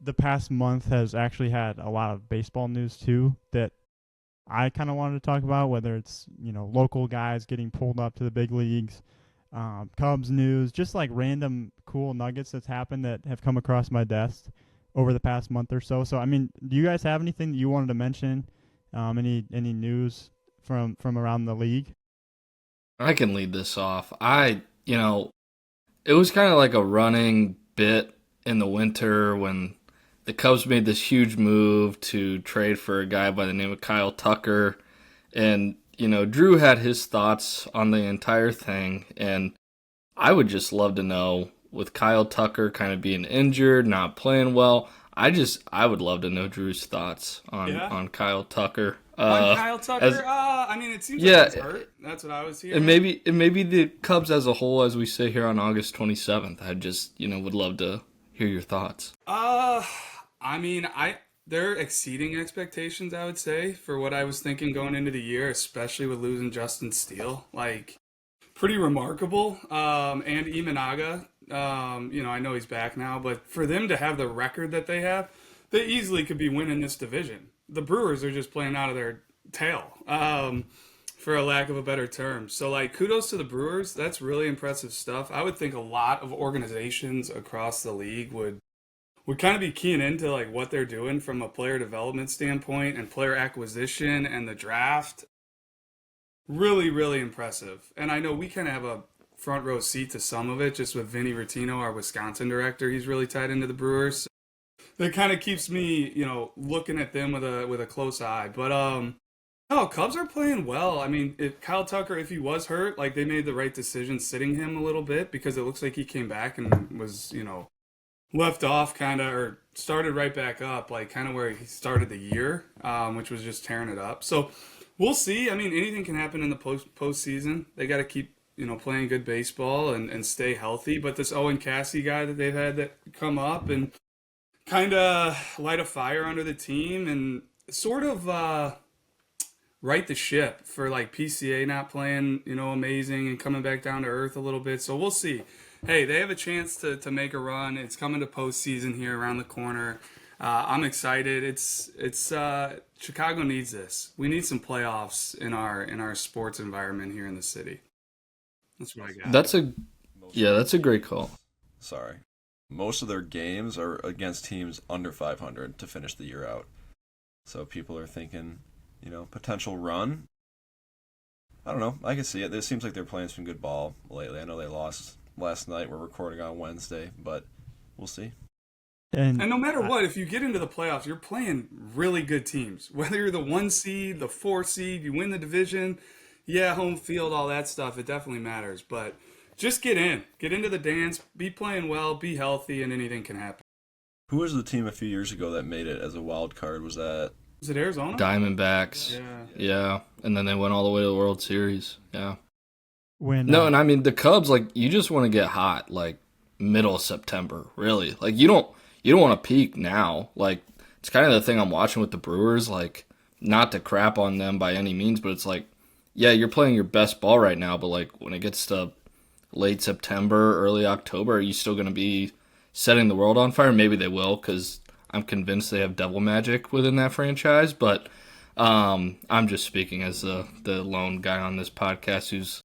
the past month has actually had a lot of baseball news too that I kind of wanted to talk about, whether it's, local guys getting pulled up to the big leagues, Cubs news, just like random cool nuggets that's happened that have come across my desk over the past month or so. So, I mean, do you guys have anything that you wanted to mention? Any news from around the league? I can lead this off. It was kind of like a running bit in the winter when the Cubs made this huge move to trade for a guy by the name of Kyle Tucker. And, Drew had his thoughts on the entire thing. And I would just love to know, with Kyle Tucker kind of being injured, not playing well, I would love to know Drew's thoughts on, Yeah. on Kyle Tucker. On Kyle As Tucker, I mean, it seems like yeah, he's hurt. That's what I was and hearing. maybe the Cubs as a whole, as we sit here on August 27th, I just would love to hear your thoughts. Uh, I mean, they're exceeding expectations, I would say, for what I was thinking going into the year, especially with losing Justin Steele. Like, pretty remarkable. And Imanaga, I know he's back now, but for them to have the record that they have, they easily could be winning this division. The Brewers are just playing out of their tail, for a lack of a better term. So, like, kudos to the Brewers. That's really impressive stuff. I would think a lot of organizations across the league would kind of be keying into like what they're doing from a player development standpoint and player acquisition and the draft. Really, really impressive. And I know we kind of have a front row seat to some of it just with Vinny Rotino, our Wisconsin director. He's really tied into the Brewers. That kind of keeps me, looking at them with a close eye. But no, Cubs are playing well. I mean, if Kyle Tucker, if he was hurt, like they made the right decision sitting him a little bit because it looks like he came back and was, left off kind of or started right back up, like kind of where he started the year, which was just tearing it up. So we'll see. I mean, anything can happen in the postseason. They got to keep playing good baseball and stay healthy. But this Owen Cassie guy that they've had that come up and kind of light a fire under the team and sort of right the ship for like PCA not playing amazing and coming back down to earth a little bit. So we'll see. Hey, they have a chance to make a run. It's coming to postseason here around the corner. I'm excited. It's Chicago needs this. We need some playoffs in our sports environment here in the city. That's what I got. That's a Most yeah, that's a great call. sorry. Most of their games are against teams under 500 to finish the year out. So people are thinking, potential run. I don't know. I can see it. It seems like they're playing some good ball lately. I know they lost last night. We're recording on Wednesday, but we'll see. And And no matter I, what, if you get into the playoffs, you're playing really good teams. Whether you're the 1 seed, the 4 seed, you win the division, yeah, home field, all that stuff, it definitely matters. But just get into the dance, be playing well, be healthy, and anything can happen. Who was the team a few years ago that made it as a wild card? Was that Is it Arizona? Diamondbacks. Yeah. Yeah. And then they went all the way to the World Series. Yeah. when No, and I mean the Cubs, like, you just want to get hot like middle of September, really. Like you don't want to peak now. Like, it's kind of the thing I'm watching with the Brewers, like, not to crap on them by any means, but it's like, yeah, you're playing your best ball right now, but like when it gets to late September, early October, are you still going to be setting the world on fire? Maybe they will, because I'm convinced they have devil magic within that franchise. But I'm just speaking as the lone guy on this podcast whose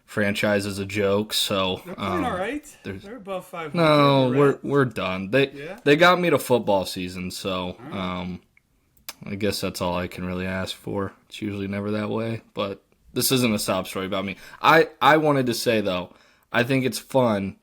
franchise is a joke. So They're playing all right. there's They're above 500. no, The we're Reds. we're done. They Yeah. they got me to football season, so All right. I guess that's all I can really ask for. It's usually never that way, but this isn't a sob story about me. I wanted to say though, I think it's fun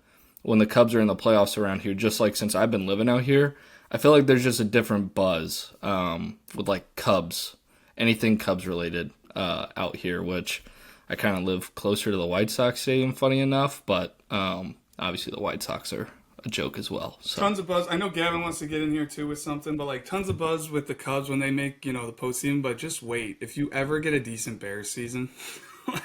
when the Cubs are in the playoffs around here. Just like since I've been living out here, I feel like there's just a different buzz with like Cubs, anything Cubs related out here, which I kind of live closer to the White Sox stadium, funny enough, but obviously the White Sox are a joke as well. So Tons of buzz. I know Gavin wants to get in here too with something, but like tons of buzz with the Cubs when they make, the postseason. But just wait. If you ever get a decent Bears season,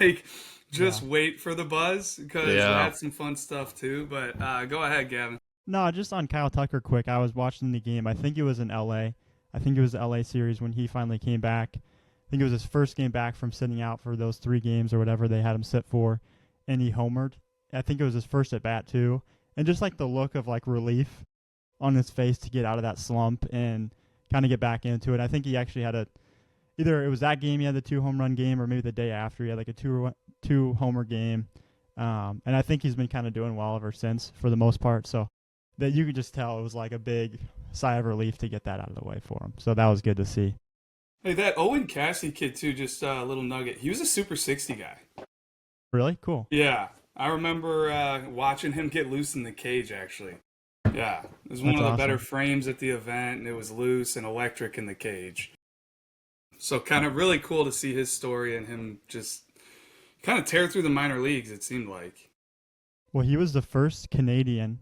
like just yeah. wait for the buzz because yeah, that's some fun stuff too. But go ahead, Gavin. No, just on Kyle Tucker quick. I was watching the game. I think it was in LA. I think it was the LA series when he finally came back. I think it was his first game back from sitting out for those 3 games or whatever they had him sit for, and he homered. I think it was his first at bat too. And just like the look of like relief on his face to get out of that slump and kind of get back into it. I think he actually had either it was that game he had the 2 home run game, or maybe the day after he had like a two homer game. And I think he's been kind of doing well ever since for the most part. So that you could just tell it was like a big sigh of relief to get that out of the way for him. So that was good to see. Hey, that Owen Cassidy kid too, just a little nugget. He was a Super 60 guy. Really? Cool. Yeah, I remember watching him get loose in the cage, actually. Yeah, it was one That's of the awesome. better frames at the event, and it was loose and electric in the cage. So kind of really cool to see his story and him just kind of tear through the minor leagues, it seemed like. Well, he was the first Canadian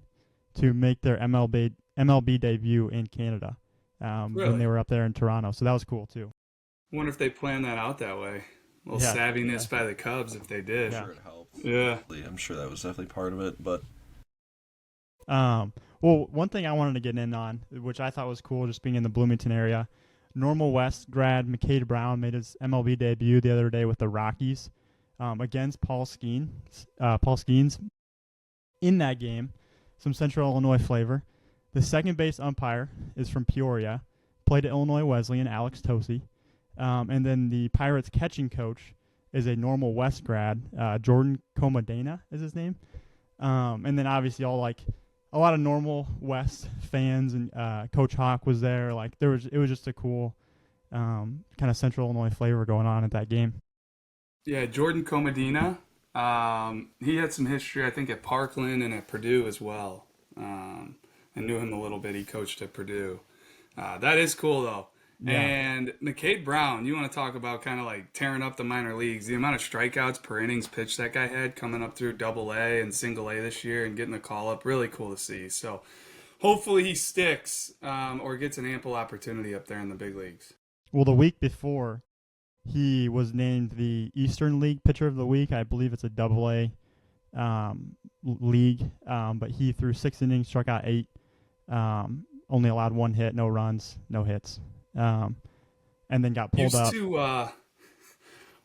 to make their MLB debut in Canada when Really? they were up there in Toronto. So that was cool too. Wonder if they planned that out that way. A little Yeah, savviness by the Cubs if they did. Yeah. I'm sure it helped. Yeah. I'm sure that was definitely part of it, but Well, one thing I wanted to get in on, which I thought was cool, just being in the Bloomington area, Normal West grad McCade Brown made his MLB debut the other day with the Rockies against Paul Skeens. In that game, some Central Illinois flavor. The second base umpire is from Peoria, played at Illinois Wesleyan, Alex Tosi. And then the Pirates catching coach is a Normal West grad, Jordan Comadena is his name. And then obviously all like a lot of Normal West fans, and Coach Hawk was there. Like it was just a cool kind of Central Illinois flavor going on at that game. Yeah, Jordan Comadena. He had some history, I think, at Parkland and at Purdue as well. I knew him a little bit. He coached at Purdue. That is cool, though. Yeah. And McCade Brown, you want to talk about kind of like tearing up the minor leagues. The amount of strikeouts per innings pitched that guy had coming up through Double-A and Single-A this year and getting the call-up, really cool to see. So hopefully he sticks or gets an ample opportunity up there in the big leagues. Well, the week before, he was named the Eastern League Pitcher of the Week. I believe it's a Double-A league, but he threw 6 innings, struck out 8, only allowed 1 hit, no runs, no hits. And then got pulled up.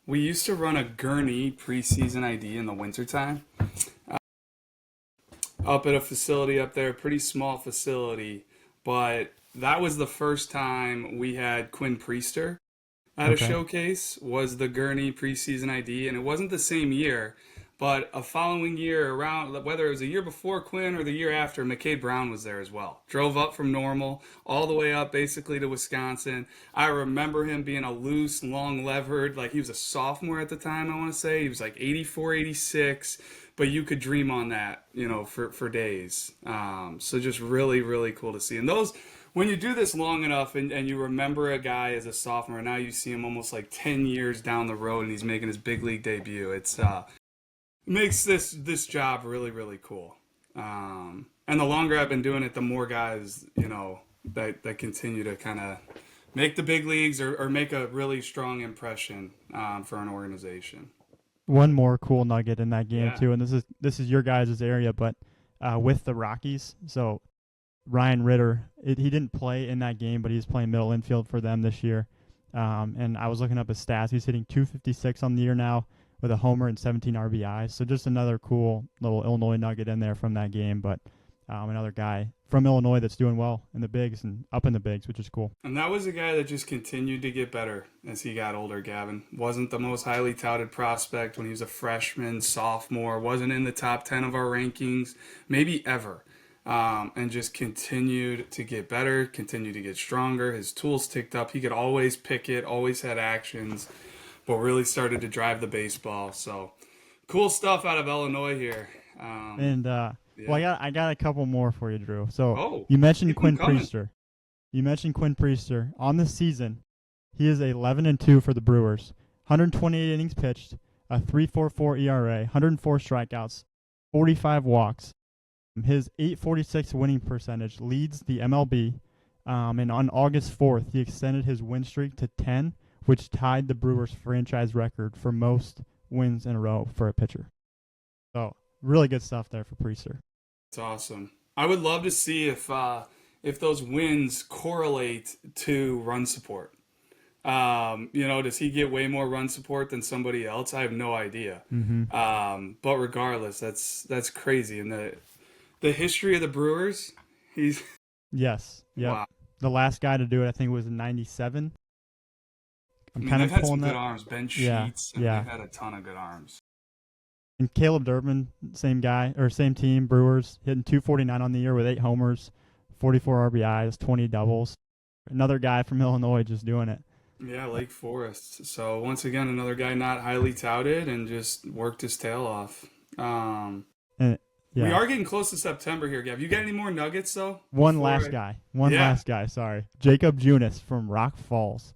We used to run a Gurney preseason ID in the wintertime up at a facility up there, pretty small facility, but that was the first time we had Quinn Priester at a showcase, was the Gurney preseason ID, and it wasn't the same year, but a following year around, whether it was a year before Quinn or the year after, McCade Brown was there as well. Drove up from Normal all the way up basically to Wisconsin. I remember him being a loose, long levered, like he was a sophomore at the time, I want to say. He was like 84, 86, but you could dream on that, for days. So just really, really cool to see. And those, when you do this long enough and you remember a guy as a sophomore, now you see him almost like 10 years down the road and he's making his big league debut. It's makes this job really, really cool. And the longer I've been doing it, the more guys, that continue to kind of make the big leagues or make a really strong impression for an organization. One more cool nugget in that game Yeah. too, and this is your guys' area, but with the Rockies. So Ryan Ritter, he didn't play in that game, but he's playing middle infield for them this year. And I was looking up his stats. He's hitting .256 on the year now, with a homer and 17 RBIs. So just another cool little Illinois nugget in there from that game. But another guy from Illinois that's doing well in the bigs and up in the bigs, which is cool. And that was a guy that just continued to get better as he got older, Gavin. Wasn't the most highly touted prospect when he was a freshman, sophomore. Wasn't in the top 10 of our rankings, maybe ever. And just continued to get better, continued to get stronger. His tools ticked up. He could always pick it, always had actions, but really started to drive the baseball. So cool stuff out of Illinois here. Well, I got a couple more for you, Drew. So you mentioned keep 'em Quinn coming. Priester. You mentioned Quinn Priester. On the season, he is 11-2 for the Brewers. 128 innings pitched, a 3.44 ERA, 104 strikeouts, 45 walks. His .846 winning percentage leads the MLB. And on August 4th, he extended his win streak to 10, which tied the Brewers' franchise record for most wins in a row for a pitcher. So really good stuff there for Priester. It's awesome. I would love to see if those wins correlate to run support. Does he get way more run support than somebody else? I have no idea. But regardless, that's crazy. And the history of the Brewers, he's Yes. Yep. Wow. The last guy to do it, I think, was in '97. I I'm mean, kind they've of had some pulling good that. arms. Ben Yeah. Sheets, and Yeah. they've had a ton of good arms. And Caleb Durbin, same guy or same team, Brewers, hitting 249 on the year with 8 homers, 44 RBIs, 20 doubles. Another guy from Illinois just doing it. Yeah, Lake Forest. So once again, another guy not highly touted and just worked his tail off. And We yeah, are getting close to September here, Gav. You got any more nuggets though? one before last I- guy. Yeah. Sorry, Jacob Junis from Rock Falls.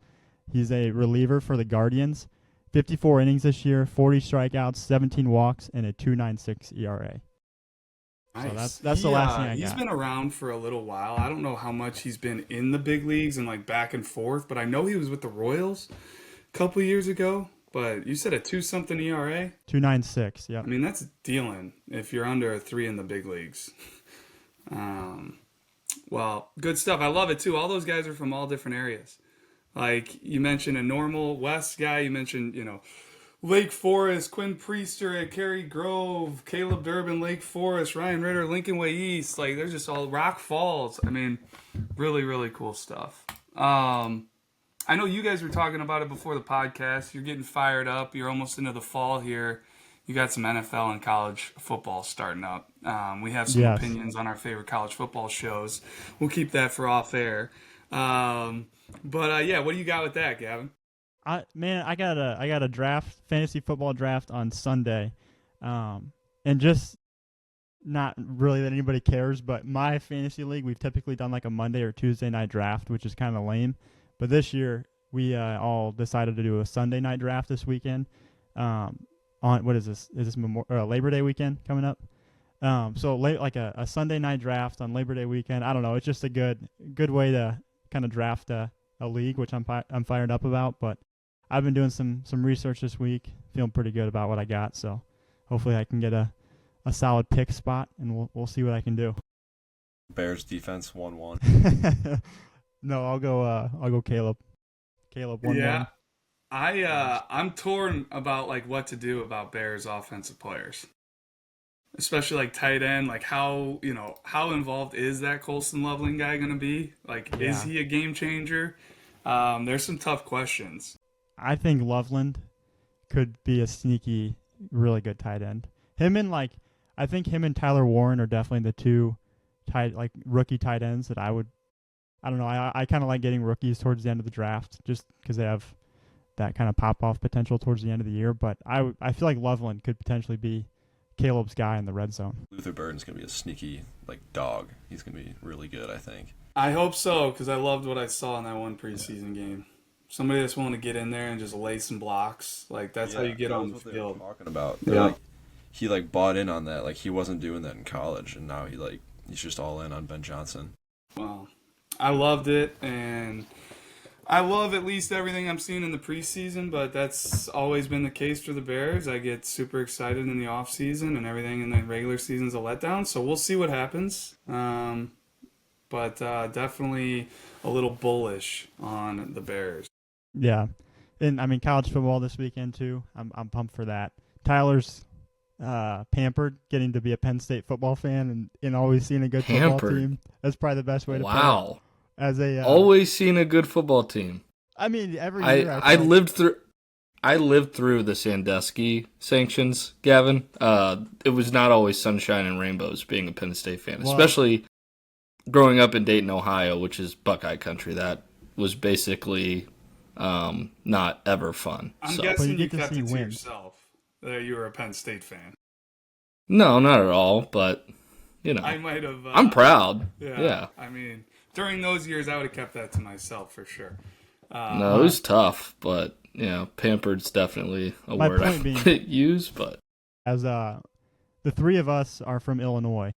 He's a reliever for the Guardians. 54 innings this year, 40 strikeouts, 17 walks, and a 2.96 ERA. So Nice. that's the last thing I He's got. been around for a little while. I don't know how much he's been in the big leagues and like back and forth, but I know he was with the Royals a couple years ago. But you said a 2-something ERA. 2.96. Yep. I mean, that's dealing if you're under a 3 in the big leagues. Well, good stuff. I love it too. All those guys are from all different areas. Like you mentioned a normal West guy. You mentioned, Lake Forest, Quinn Priester at Cary Grove, Caleb Durbin, Lake Forest, Ryan Ritter, Lincoln Way East. Like they're just all Rock Falls. I mean, really, really cool stuff. I know you guys were talking about it before the podcast. You're getting fired up. You're almost into the fall here. You got some NFL and college football starting up. We have some Yes. opinions on our favorite college football shows. We'll keep that for off air. But yeah, what do you got with that, Gavin? I got a draft, fantasy football draft on Sunday, and just not really that anybody cares, but my fantasy league, we've typically done like a Monday or Tuesday night draft, which is kind of lame. But this year, we all decided to do a Sunday night draft this weekend. On what is this? Is this Labor Day weekend coming up? So like a Sunday night draft on Labor Day weekend. I don't know. It's just a good way to kind of draft a league, which I'm fired up about. But I've been doing some research this week, feeling pretty good about what I got. So hopefully I can get a solid pick spot, and we'll see what I can do. Bears defense 1-1. No, I'll go Caleb. Caleb 1-1. Yeah, I'm torn about like what to do about Bears offensive players, especially like tight end. Like how involved is that Colson Loveland guy going to be? Like, is he a game changer? There's some tough questions. I think Loveland could be a sneaky, really good tight end. I think him and Tyler Warren are definitely the two rookie tight ends that I don't know. I kind of like getting rookies towards the end of the draft just because they have that kind of pop-off potential towards the end of the year. But I feel like Loveland could potentially be Caleb's guy in the red zone. Luther Burden's going to be a sneaky dog. He's going to be really good, I think. I hope so, because I loved what I saw in that one preseason game. Somebody that's willing to get in there and just lay some blocks. Like, that's how you get on the what they field. were talking about. Yeah. He bought in on that. Like, he wasn't doing that in college, and now he's just all in on Ben Johnson. Well, I loved it, and I love at least everything I'm seeing in the preseason, but that's always been the case for the Bears. I get super excited in the offseason, and everything in the regular season's a letdown, so we'll see what happens. But definitely a little bullish on the Bears. Yeah, and I mean college football this weekend too. I'm pumped for that. Tyler's pampered getting to be a Penn State football fan and always seeing a good football team. That's probably the best way to put it. As a always seen a good football team. I mean, every year I lived through the Sandusky sanctions, Gavin. It was not always sunshine and rainbows being a Penn State fan, especially growing up in Dayton, Ohio, which is Buckeye country. That was basically not ever fun. I'm So. guessing But you you get to kept see it to wins. yourself that you were a Penn State fan. No, not at all, but, I might have. I'm proud. Yeah. I mean, during those years, I would have kept that to myself for sure. No, it was tough, but, pampered's definitely a My word I point being- wouldn't use, but. as the three of us are from Illinois.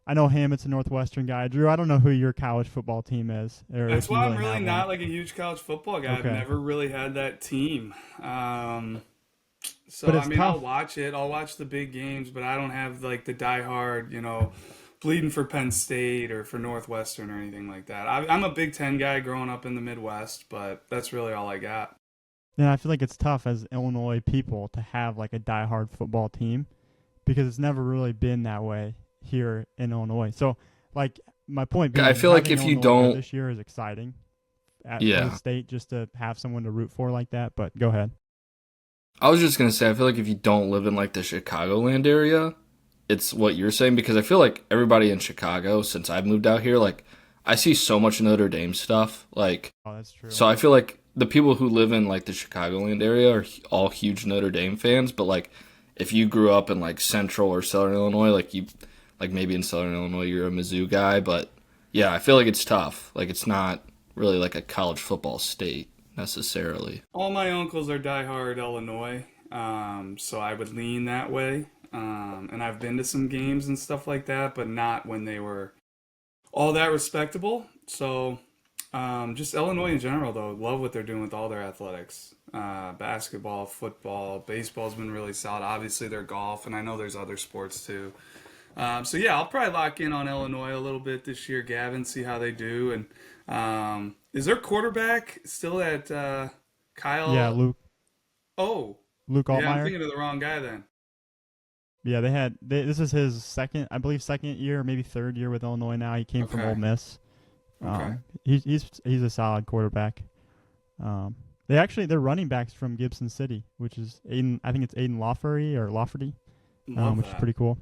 I know Hammond's a Northwestern guy. Drew, I don't know who your college football team is. Or That's if you why I'm have really one. not like a huge college football guy. Okay. I've never really had that team. So But it's I mean, tough. I'll watch it. I'll watch the big games, but I don't have like the diehard, bleeding for Penn State or for Northwestern or anything like that. I'm a Big Ten guy growing up in the Midwest, but that's really all I got. And I feel like it's tough as Illinois people to have like a diehard football team because it's never really been that way here in Illinois. So like my point being, I feel like having if you Illinois go don't, this year is exciting at for yeah. the state just to have someone to root for like that. But go ahead. I was just gonna say, I feel like if you don't live in like the Chicagoland area, it's what you're saying because I feel like everybody in Chicago, since I've moved out here, like I see so much Notre Dame stuff. Like, Oh, that's true. so I feel like the people who live in like the Chicagoland area are all huge Notre Dame fans. But like, if you grew up in like Central or Southern Illinois, like maybe in Southern Illinois, you're a Mizzou guy. But yeah, I feel like it's tough. Like, it's not really like a college football state necessarily. All my uncles are diehard Illinois, so I would lean that way. And I've been to some games and stuff like that, but not when they were all that respectable. So just Illinois in general, though, love what they're doing with all their athletics. Basketball, football, baseball's been really solid. Obviously, their golf, and I know there's other sports too. So yeah, I'll probably lock in on Illinois a little bit this year, Gavin. See how they do. And is their quarterback still at Kyle? Yeah, Oh, Luke yeah, I'm Altmaier. thinking of the wrong guy then. Yeah, this is his second year, maybe third year with Illinois now. He came from Okay. Ole Miss. Okay. He's a solid quarterback. They're running backs from Gibson City, which is I think it's Aiden Lafferty, Love which is that. pretty cool.